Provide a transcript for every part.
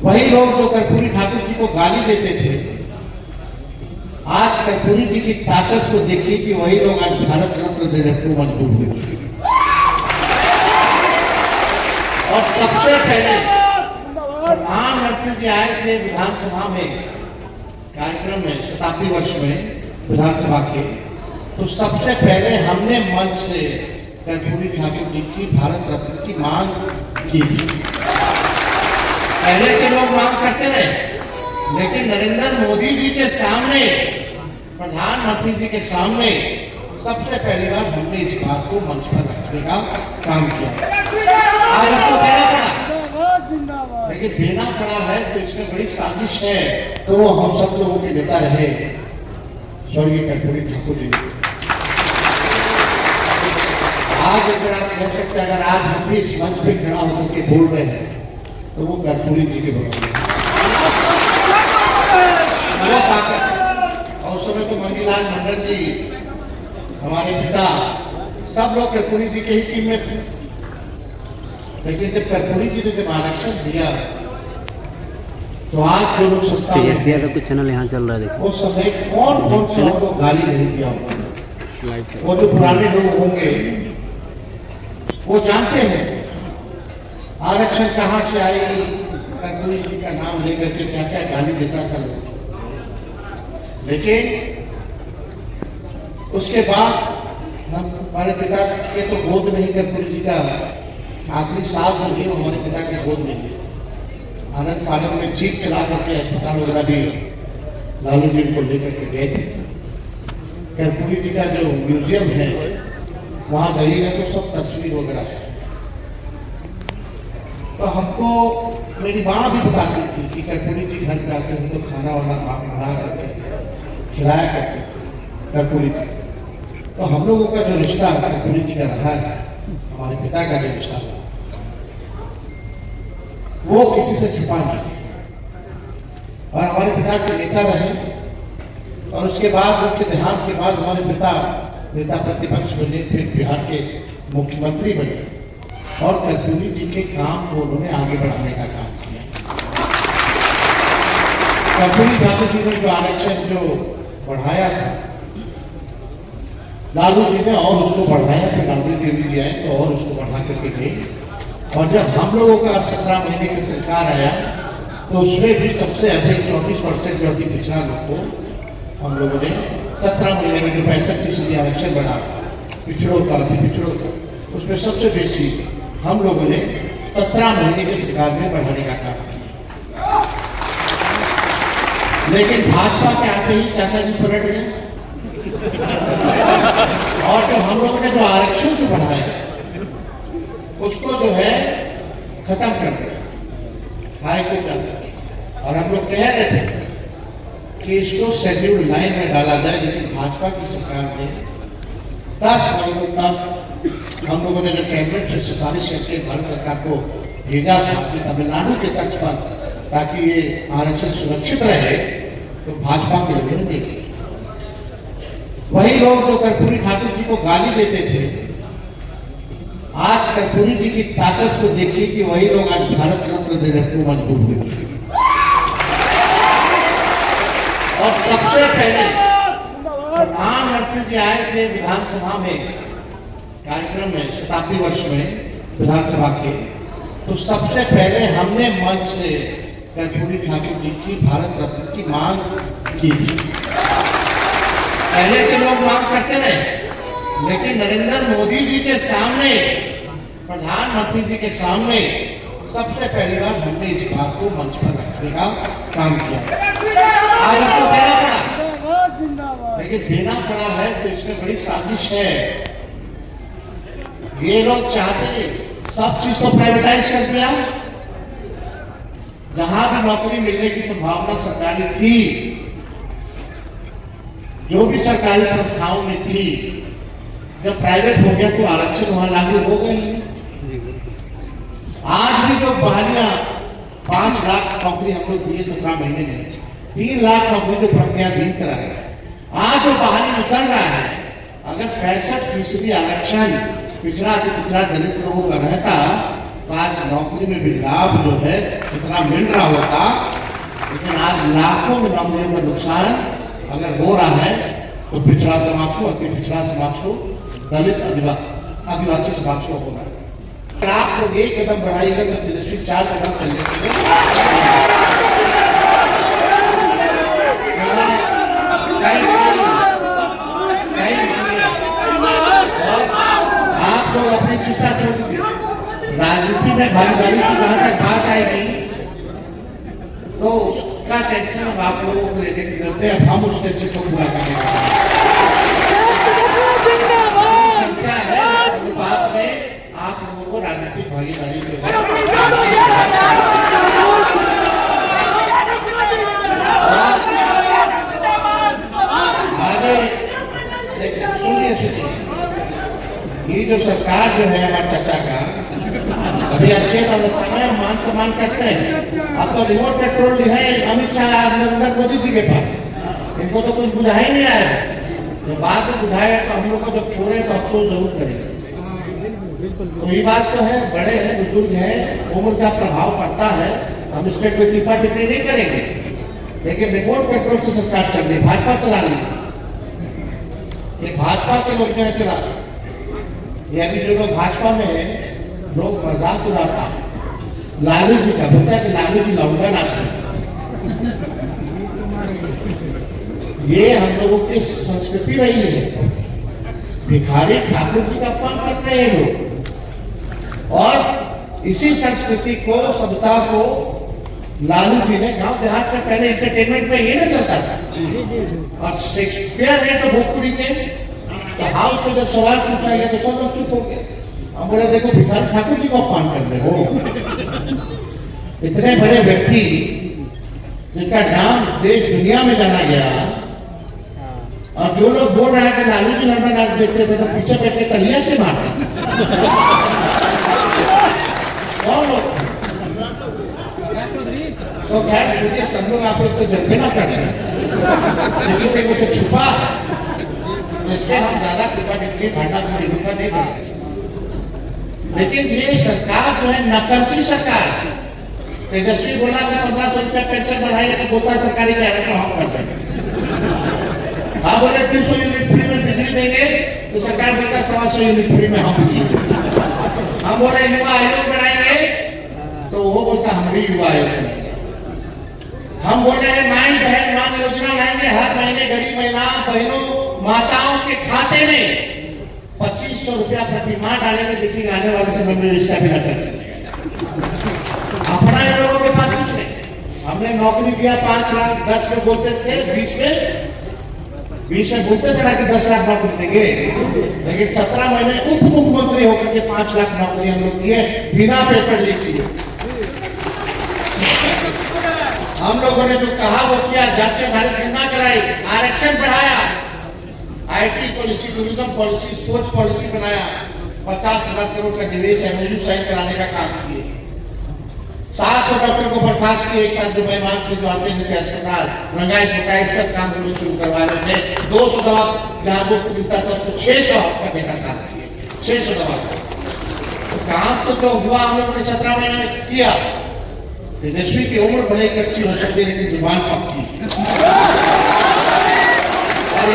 वही लोग जो कर्पूरी ठाकुर जी को गाली देते थे, आज कर्पूरी जी की ताकत को देखिए कि वही लोग आज भारत रत्न देने को मजबूर हुए। और सबसे पहले प्रधानमंत्री जी आए थे विधानसभा में, कार्यक्रम में, शताब्दी वर्ष में विधानसभा के, तो सबसे पहले हमने मंच से कर्पूरी ठाकुर जी की भारत रत्न की मांग की थी। पहले से लोग मांग करते रहे, लेकिन नरेंद्र मोदी जी के सामने, प्रधानमंत्री जी के सामने सबसे पहली बार हमने इस बात को मंच पर रखने का काम किया। आज हमको देना पड़ा, लेकिन देना पड़ा है तो इसमें बड़ी साजिश है, तो वो हम सब लोगों के नेता रहे स्वर्गीय कर्पूरी ठाकुर जी। आज अगर आप कह सकते हैं, अगर आज हम भी इस मंच पे खड़ा होकर के बोल रहे हैं तो वो कर्पूरी जी के बराबर वो ताकत। और उस समय तो मंगीलाल मंडल जी, हमारे पिता, सब लोग कर्पूरी जी के ही टीम में थे। लेकिन जब कर्पूरी जी ने जब आरक्षण दिया तो आज जो लोग सत्ता में, का कुछ चैनल यहाँ चल रहा है, उस समय कौन कौन से लोगों को गाली नहीं दिया उन्होंने। वो जो पुराने लोग होंगे वो जानते हैं आरक्षण कहाँ से आई, कर्पूरी जी का नाम लेकर के क्या क्या गाली देता था लोग। लेकिन उसके बाद हमारे पिता के तो गोद में ही कर्पूरी जी का आखिरी साल जो भी हमारे पिता के गोद में ही आनंद फानंद में जीप चला करके अस्पताल वगैरह भी लालू जी को लेकर के गए थे। कर्पूरी जी का जो म्यूजियम है वहां जाइएगा तो सब तस्वीर वगैरह है। तो हमको मेरी माँ भी बताती थी कि कर्पूरी जी घर पे आते हैं तो खाना वाना बना करके खिलाया करते थे कर्पूरी जी। तो हम लोगों का जो रिश्ता कर्पूरी जी का रहा है, हमारे पिता का जो रिश्ता रहा, वो किसी से छुपा नहीं। और हमारे पिता के नेता रहे, और उसके बाद उनके देहांत के बाद हमारे पिता नेता प्रतिपक्ष बने, फिर बिहार के मुख्यमंत्री बने, और कर्पूरी जी के काम को उन्होंने आगे बढ़ाने का काम किया। कर्पूरी ठाकुर जी ने जो आरक्षण जो बढ़ाया था, लालू जी ने और उसको बढ़ाया, फिर गांधी देवी जी आए तो और उसको बढ़ा करके गए। और जब हम लोगों का 17 महीने की सरकार आया तो उसमें भी सबसे अधिक 24% जो अति पिछड़ा लोग को हम लोगों ने 17 महीने में जो 65% आरक्षण बढ़ा, पिछड़ों का, अति पिछड़ों का, उसमें सबसे बेसी हम लोगों ने 17 महीने की सरकार में बढ़ाने का काम किया। लेकिन भाजपा के आते ही चाचा जी पलट गए, और जो हम लोगों ने जो आरक्षण जो बढ़ाया उसको जो है खत्म कर दिया हाईकोर्ट जाकर। और हम लोग कह रहे थे कि इसको शेड्यूल 9 में डाला जाए, लेकिन भाजपा की सरकार ने 10 महीनों तक हम लोगों ने जो कैबिनेट से सिफारिश करके भारत सरकार को भेजा था कि तमिलनाडु के तर्ज पर, ताकि ये आरक्षण सुरक्षित रहे, तो भाजपा के लोगों ने देखी। वही लोग जो कर्पूरी ठाकुर जी को गाली देते थे, आज कर्पूरी जी की ताकत को देखिए कि वही लोग आज भारत रत्न देने को मजबूर हुए। और सबसे पहले प्रधानमंत्री जी आए थे विधानसभा में, कार्यक्रम में, शताब्दी वर्ष में विधानसभा के, तो सबसे पहले हमने मंच से कर्पूरी ठाकुर जी की भारत रत्न की मांग की थी। पहले से लोग मांग करते रहे, लेकिन नरेंद्र मोदी जी के सामने, प्रधानमंत्री जी के सामने सबसे पहली बार हमने इस बात को मंच पर रखने का काम किया। आज हमको देना पड़ा, लेकिन देना पड़ा है तो इसमें बड़ी साजिश है। ये लोग चाहते हैं सब चीज को प्राइवेटाइज कर दिया। जहां भी नौकरी मिलने की संभावना सरकारी थी, जो भी सरकारी संस्थाओं में थी, जब प्राइवेट हो गया तो आरक्षण वहां लागू हो गई। आज भी जो बहालियां 5 लाख नौकरी हम लोग दिए 17 महीने में, 3 लाख नौकरी जो प्रक्रियाधीन कराए, आज जो बहाली निकल रहा है, अगर 65% आरक्षण पिछड़ा दलित लोगों का रहता तो आज नौकरी में भी लाभ जो है इतना मिल रहा होता, लेकिन आज लाखों में नौकरियों का नुकसान अगर हो रहा है तो पिछड़ा समाज को, अति पिछड़ा समाज को, दलित आदिवासी समाज को होना है। अगर आप लोग एक कदम बढ़ाइएगा तो तेजस्वी 4 कदम चलने के लिए आप लोग अपनी चिंता छोड़ दीजिए। राजनीति में भागीदारी की जहां तक बात आएगी तो उसका टेंशन अब आप लोगों को लेने की जरूरत है। अब हम उस टेंशन को पूरा करने संख्या है बात में आप लोगों को राजनीतिक भागीदारी के आगे सुनिए, ये जो सरकार जो है हमारे चाचा का अभी अच्छे अवस्था में मान सम्मान करते हैं। अब तो रिमोट कंट्रोल है अमित शाह नरेंद्र मोदी जी के पास, इनको तो कुछ बुझा ही नहीं रहा है। तो बाद में बुझाएगा तो हम लोग को जब छोड़े तो अफसोस जरूर करेंगे। तो ये बात तो है, बड़े हैं, बुजुर्ग हैं, उम्र का प्रभाव पड़ता है, हम इस पर कोई टिप्पा टिप्पणी नहीं करेंगे। लेकिन रिमोट कंट्रोल से सरकार चल रही, भाजपा चला रही है, ये भाजपा के लोग जो चला रहे। ये अभी जो लोग भाजपा में है, लोग मजाक उड़ाता है लालू जी का, बोलता है कि लालू जी लौंडा नाचते। ये हम लोगों की संस्कृति रही है, भिखारी ठाकुर जी का अपमान करते हैं लोग। और इसी संस्कृति को, सभ्यता को लालू जी ने गांव देहात में पहले एंटरटेनमेंट में ये नहीं चलता था। और शेक्सपियर है तो भोजपुरी के, तो हाउस से जब सवाल पूछा गया तो सब लोग चुप हो गए। हम बोले देखो भिखारी ठाकुर जी को अपमान कर रहे हो। इतने बड़े व्यक्ति जिनका नाम देश दुनिया में जाना गया, और जो लोग बोल रहे हैं कि लालू जी लंबा नाच देखते थे तो पीछे बैठ के तलिया के मारते कौन लोग? तो खैर छोटे सब लोग आप लोग तो जल्दी ना करते हैं, किसी से कुछ छुपा तो इसमें हम ज्यादा टिप्पा टिप्पणी भाटा का नहीं करते। लेकिन ये सरकार जो है नकलची सरकार। तेजस्वी बोला कि 1500 रुपया पेंशन बढ़ाएंगे तो बोलता सरकारी कह रहे सो हम कर देंगे। हाँ बोले 200 यूनिट फ्री में बिजली देंगे तो सरकार बोलता 125 यूनिट फ्री में हम बिजली। हम बोले युवा आयोग बनाएंगे तो वो बोलता हम भी युवा आयोग बनाएंगे। हम बोल रहे हैं माई बहन मान योजना लाएंगे, हर महीने गरीब महिलाओं बहनों माताओं के खाते में 2500 रुपया प्रति माह डालेंगे। देखिए आने वाले समय में इसका भी नकल अपना इन लोगों के पास कुछ नहीं। हमने नौकरी दिया 5 लाख, 10 में बोलते थे, 20 में बोलते थे ना कि 10 लाख नौकरी देंगे, लेकिन 17 महीने उप मुख्यमंत्री होकर के 5 लाख नौकरी हम लोग दिए बिना पेपर लीक किए। हम लोगों ने जो कहा वो किया, जातीय आधारित गणना कराई, आरक्षण बढ़ाया, IT policy, tourism policy, sports policy बनाया, 50,000 करोड़ का निवेश एमओयू साइन कराने का काम किए। 700 डॉक्टर को बर्खास्त किए, एक साथ जो मेहमान थे जो आते थे अस्पताल, रंगाई पुताई सब काम हम लोग शुरू करवा रहे थे। 200 दवा जहाँ मुफ्त मिलता था उसको 600 करने का काम किए, 600 दवा। तो काम तो जो हुआ हम लोगों ने 17 महीने में किया। तेजस्वी की उम्र भले ही अच्छी हो सकती है लेकिन जुबान पक्की। और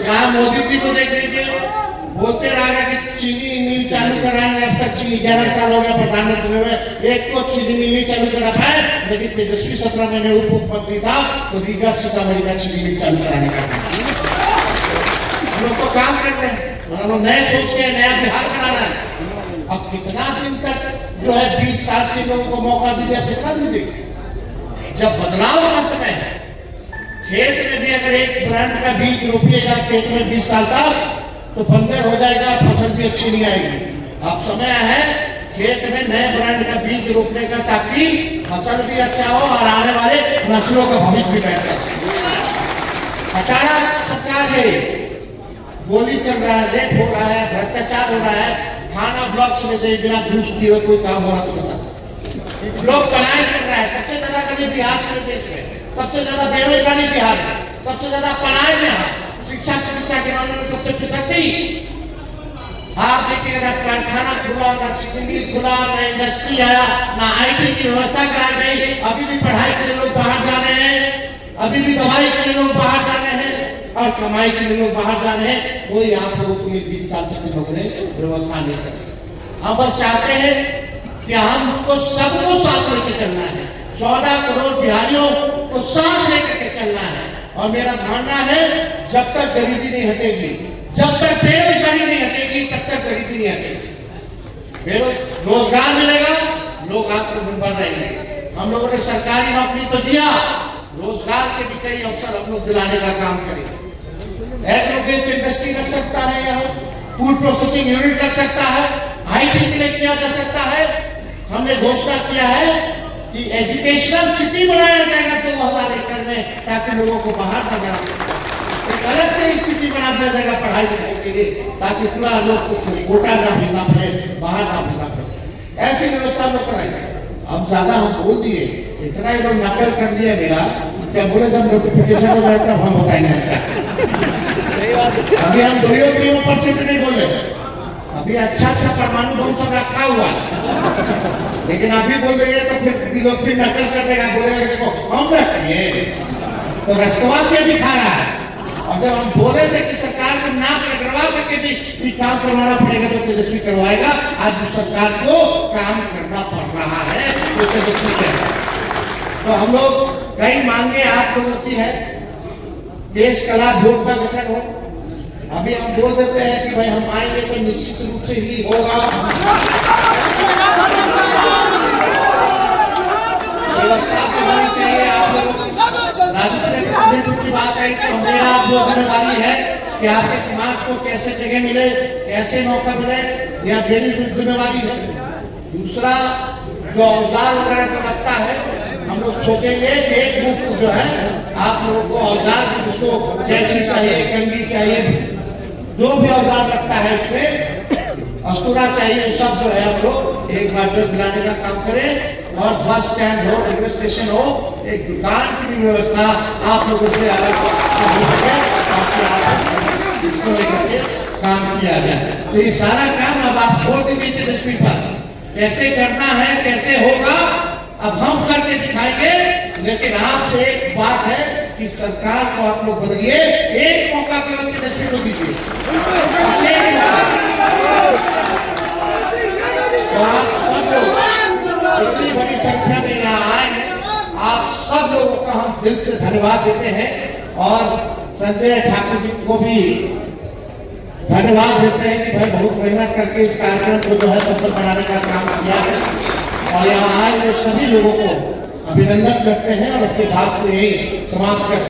यहाँ मोदी जी को देख लीजिए, बोलते रहा कि चीनी मिल चालू कराएंगे। अब तक चीनी 11 साल हो गया प्रधानमंत्री में, एक को चीनी मिल नहीं चालू करा पाए। लेकिन तेजस्वी 17 महीने उप मुख्यमंत्री था तो रीगा सीतामढ़ी का चीनी मिल चालू कराने का काम हम लोग तो काम करते हैं। उन्होंने नए सोच के नया बिहार बनाना है। अब कितना दिन तक जो है 20 साल से लोगों को मौका दीजिए, कितना दीजिए? जब बदलाव का समय है, खेत में भी अगर एक ब्रांड का बीज रोपिएगा खेत में 20 साल तक तो बंजर हो जाएगा, फसल भी अच्छी नहीं आएगी। अब समय है खेत में नए ब्रांड का बीज रोपने का ताकि फसल भी अच्छा हो और आने वाले नस्लों का भविष्य भी बेहतर। हटाना सरकार है, गोली चल रहा है, रेप हो रहा है, भ्रष्टाचार हो रहा है, थाना ब्लॉक से ले बिना घूस दिए कोई काम हो रहा तो बता। लोग पलायन कर रहा है, सबसे ज्यादा कभी बिहार के देश में सबसे ज्यादा बेरोजगारी बिहार में, सबसे ज्यादा पलायन यहाँ, शिक्षा चिकित्सा के मामले में सबसे पिछड़ती। आप देखिए ना कारखाना खुला, ना चिकनी खुला, ना इंडस्ट्री आया, ना आईटी की व्यवस्था कराई गई। अभी भी पढ़ाई के लिए लोग बाहर जा रहे हैं, अभी भी दवाई के लिए लोग बाहर जा रहे हैं और कमाई के लिए लोग बाहर जा रहे हैं। कोई आप लोगों के लिए 20 साल तक की नौकरी व्यवस्था नहीं करते। हम बस चाहते हैं कि हमको सबको साथ लेके चलना है, 14 करोड़ बिहारियों को साथ लेकर के चलना है। और मेरा मानना है जब तक गरीबी नहीं हटेगी, जब तक बेरोजगारी नहीं हटेगी, तब तक गरीबी नहीं हटेगी। रोजगार मिलेगा, लोग आत्मनिर्भर रहेंगे। हम लोगों ने सरकारी नौकरी तो दिया, रोजगार के भी कई अवसर हम लोग दिलाने का काम करेंगे। एग्रो बेस्ड इंडस्ट्री रख सकता है, यहाँ फूड प्रोसेसिंग यूनिट रख सकता है, आईटी के लिए किया जा सकता है। हमने घोषणा किया है कि एजुकेशनल सिटी बनाया जाएगा 2000 एकड़ में, ताकि लोगों को बाहर न जाना पड़े। एक अलग से एक सिटी बना दिया जाएगा पढ़ाई लिखाई के लिए, ताकि पूरा लोग को कोटा ना भेजना पड़े, बाहर ना भेजना पड़े। ऐसी व्यवस्था हम लोग कराएंगे। अब ज्यादा हम बोल दिए, इतना ही लोग नकल कर लिया मेरा, क्या बोले जब नोटिफिकेशन हो जाए तब हम बताएंगे। अभी हम 2% नहीं बोले, अभी अच्छा परमाणु बम सब रखा हुआ है, लेकिन अभी बोल देंगे तो फिर नकल कर देगा, बोलेगा देखो हम रखिए, तो राष्ट्रवाद क्या दिखा रहा है। और जब हम बोले थे कि सरकार को नाक रगड़वा करके भी काम करवाना पड़ेगा तो तेजस्वी करवाएगा, आज उस सरकार को काम करना पड़ रहा है तो तेजस्वी करेगा। तो हम लोग कई मांगे आप लोगों की है, देश कला बोर्ड का गठन हो। अभी हम बोल देते हैं कि भाई हम आएंगे तो निश्चित रूप से ही होगा। व्यवस्था तो होनी चाहिए। आप लोग राजनीतिक की बात है कि मेरा आप लोग जिम्मेदारी है कि आपके समाज को कैसे जगह मिले, कैसे मौका मिले, यह मेरी जिम्मेवारी है। दूसरा जो औजार वगैरह जो लगता है, हम लोग सोचेंगे कि एक मुफ्त जो है आप लोगों को औजार, जिसको जैसी चाहिए, कंगी चाहिए, जो भी औजार लगता है उसमें अस्तूरा चाहिए, सब जो है हम लोग एक बार जो दिलाने का काम करें। और बस स्टैंड हो, रेलवे स्टेशन हो, एक दुकान की भी व्यवस्था आप लोगों से अलग हो सके, इसको लेकर के काम किया जाए। तो ये सारा काम अब आप छोड़ दीजिए तेजस्वी पर, कैसे करना है, कैसे होगा अब हम करके दिखाएंगे। लेकिन आपसे एक बात है कि सरकार को आप लोग बदलिए, एक मौका केवल तेजस्वी को दीजिए। तो आप सब लोग इतनी बड़ी संख्या में यहाँ आए हैं, आप सब लोगों का हम दिल से धन्यवाद देते हैं और संजय ठाकुर जी को भी धन्यवाद देते हैं कि भाई बहुत मेहनत करके इस कार्यक्रम को जो है सफल बनाने का काम किया है। और यहाँ आए हुए सभी लोगों को अभिनंदन करते हैं और अपनी बात को यही समाप्त करते हैं।